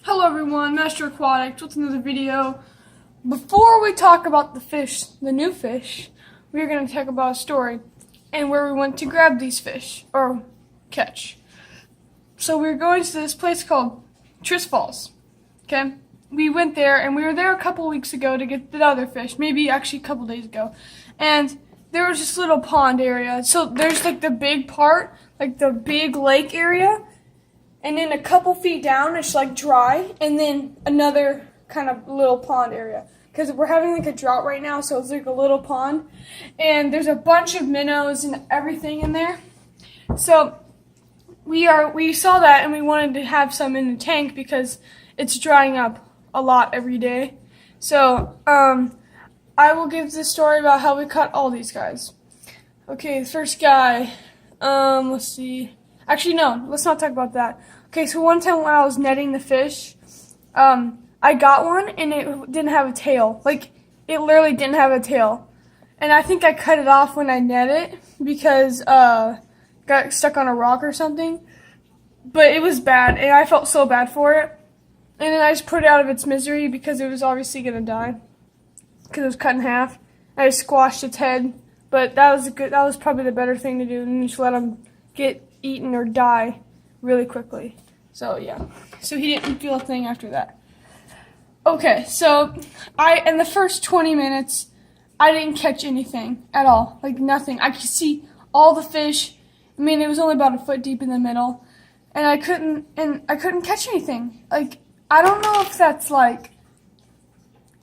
Hello everyone, Master Aquatics with another video. Before we talk about the fish, the new fish, we're going to talk about a story and where we went to grab these fish, or catch. So we're going to this place called Tris Falls, okay? We went there and we were there a couple weeks ago to get the other fish, maybe actually a couple days ago. And there was this little pond area. So there's like the big part, like the big lake area. And then a couple feet down, it's like dry, and then another kind of little pond area. Because we're having like a drought right now, so it's like a little pond. And there's a bunch of minnows and everything in there. So we saw that and we wanted to have some in the tank because it's drying up a lot every day. So I will give the story about how we caught all these guys. Okay, the first guy, let's see. Actually, no, let's not talk about that. Okay, so one time when I was netting the fish, I got one and it didn't have a tail. Like, it literally didn't have a tail. And I think I cut it off when I net it because got stuck on a rock or something. But it was bad, and I felt so bad for it. And then I just put it out of its misery because it was obviously going to die because it was cut in half. I just squashed its head, but that was probably the better thing to do than just let them get eaten or die really quickly. So yeah, so he didn't feel a thing after that. Okay, so in the first 20 minutes I didn't catch anything at all, like nothing. I could see all the fish. I mean, it was only about a foot deep in the middle, and I couldn't catch anything. Like, I don't know if that's like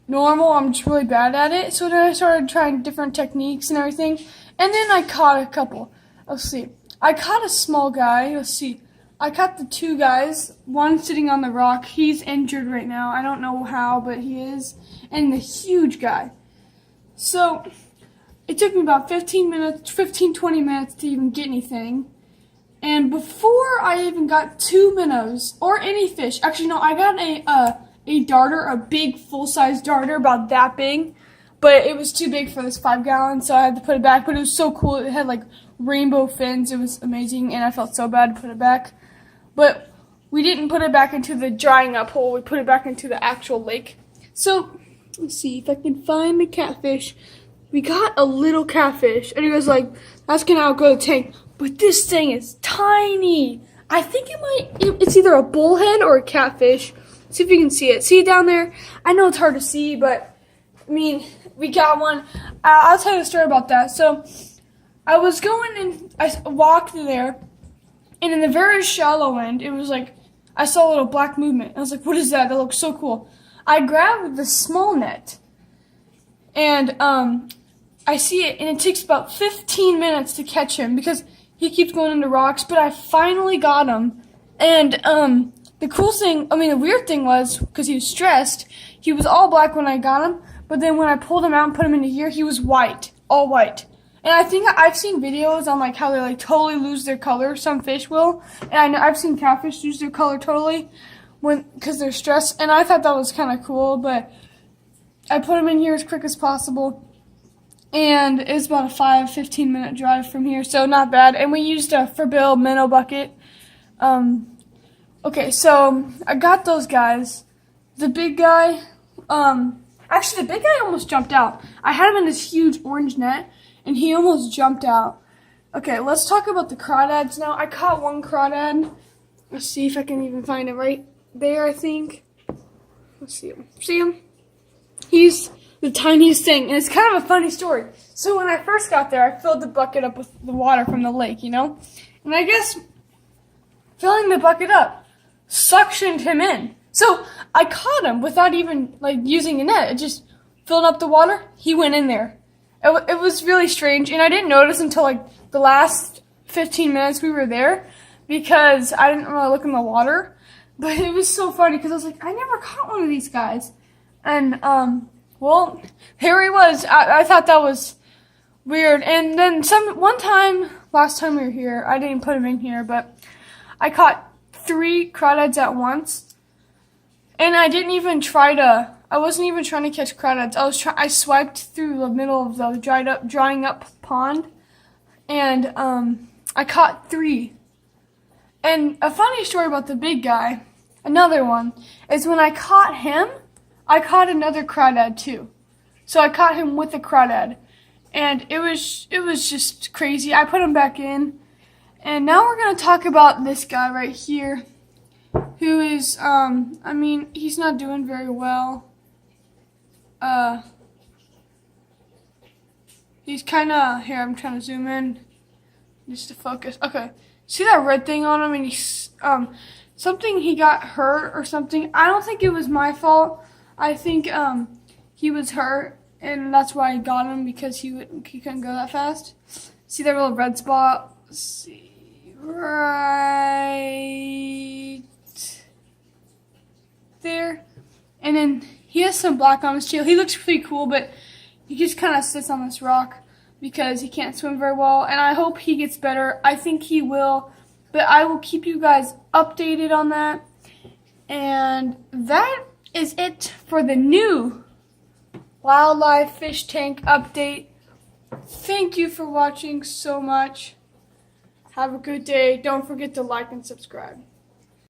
normal. I'm just really bad at it. So then I started trying different techniques and everything, and then I caught a couple. Let's see. I caught a small guy. Let's see. I caught the two guys. One sitting on the rock. He's injured right now. I don't know how, but he is. And the huge guy. So it took me about 20 minutes to even get anything. And before I even got two minnows or any fish, actually no, I got a darter, a big full-size darter, about that big. But it was too big for this 5-gallon, so I had to put it back. But it was so cool. It had like rainbow fins. It was amazing, and I felt so bad to put it back. But we didn't put it back into the drying up hole. We put it back into the actual lake. So let's see if I can find the catfish. We got a little catfish, and he was like, that's gonna outgrow the tank. But this thing is tiny. I think it's either a bullhead or a catfish. Let's see if you can see it. See it down there? I know it's hard to see, but I mean, we got one. I'll tell you a story about that. So I was going and I walked there, and in the very shallow end, it was like, I saw a little black movement. I was like, what is that? That looks so cool. I grabbed the small net, and I see it, and it takes about 15 minutes to catch him because he keeps going into rocks, but I finally got him. And the weird thing was, because he was stressed, he was all black when I got him, but then when I pulled him out and put him into here, he was white, all white. And I think I've seen videos on like how they like totally lose their color. Some fish will, and I know I've seen catfish lose their color totally because they're stressed. And I thought that was kind of cool, but I put him in here as quick as possible, and it's about a 15 minute drive from here, so not bad. And we used a Furbill minnow bucket. Okay, so I got those guys. The big guy, actually the big guy almost jumped out. I had him in this huge orange net, and he almost jumped out. Okay, let's talk about the crawdads now. I caught one crawdad. Let's see if I can even find it right there, I think. Let's see him. See him? He's the tiniest thing, and it's kind of a funny story. So when I first got there, I filled the bucket up with the water from the lake, you know? And I guess filling the bucket up suctioned him in. So I caught him without even like using a net. It just filled up the water. He went in there. It was really strange, and I didn't notice until like the last 15 minutes we were there because I didn't really look in the water. But it was so funny because I was like, I never caught one of these guys. And well, here he was. I thought that was weird. And then one time, last time we were here, I didn't put him in here, but I caught 3 crawdads at once. And I wasn't even trying to catch crawdads. I swiped through the middle of the drying up pond, and I caught 3. And a funny story about the big guy, Another one is when I caught him, I caught another crawdad too. So I caught him with a crawdad. And it was just crazy. I put him back in. And now we're going to talk about this guy right here, who is, I mean, he's not doing very well. He's kind of, here, I'm trying to zoom in just to focus. Okay, see that red thing on him? And he's, something, he got hurt or something. I don't think it was my fault. I think, he was hurt, and that's why I got him, because he couldn't go that fast. See that little red spot? Let's see. Right there. And then he has some black on his tail. He looks pretty cool, but he just kind of sits on this rock because he can't swim very well. And I hope he gets better. I think he will, but I will keep you guys updated on that. And that is it for the new wildlife fish tank update. Thank you for watching so much. Have a good day. Don't forget to like and subscribe.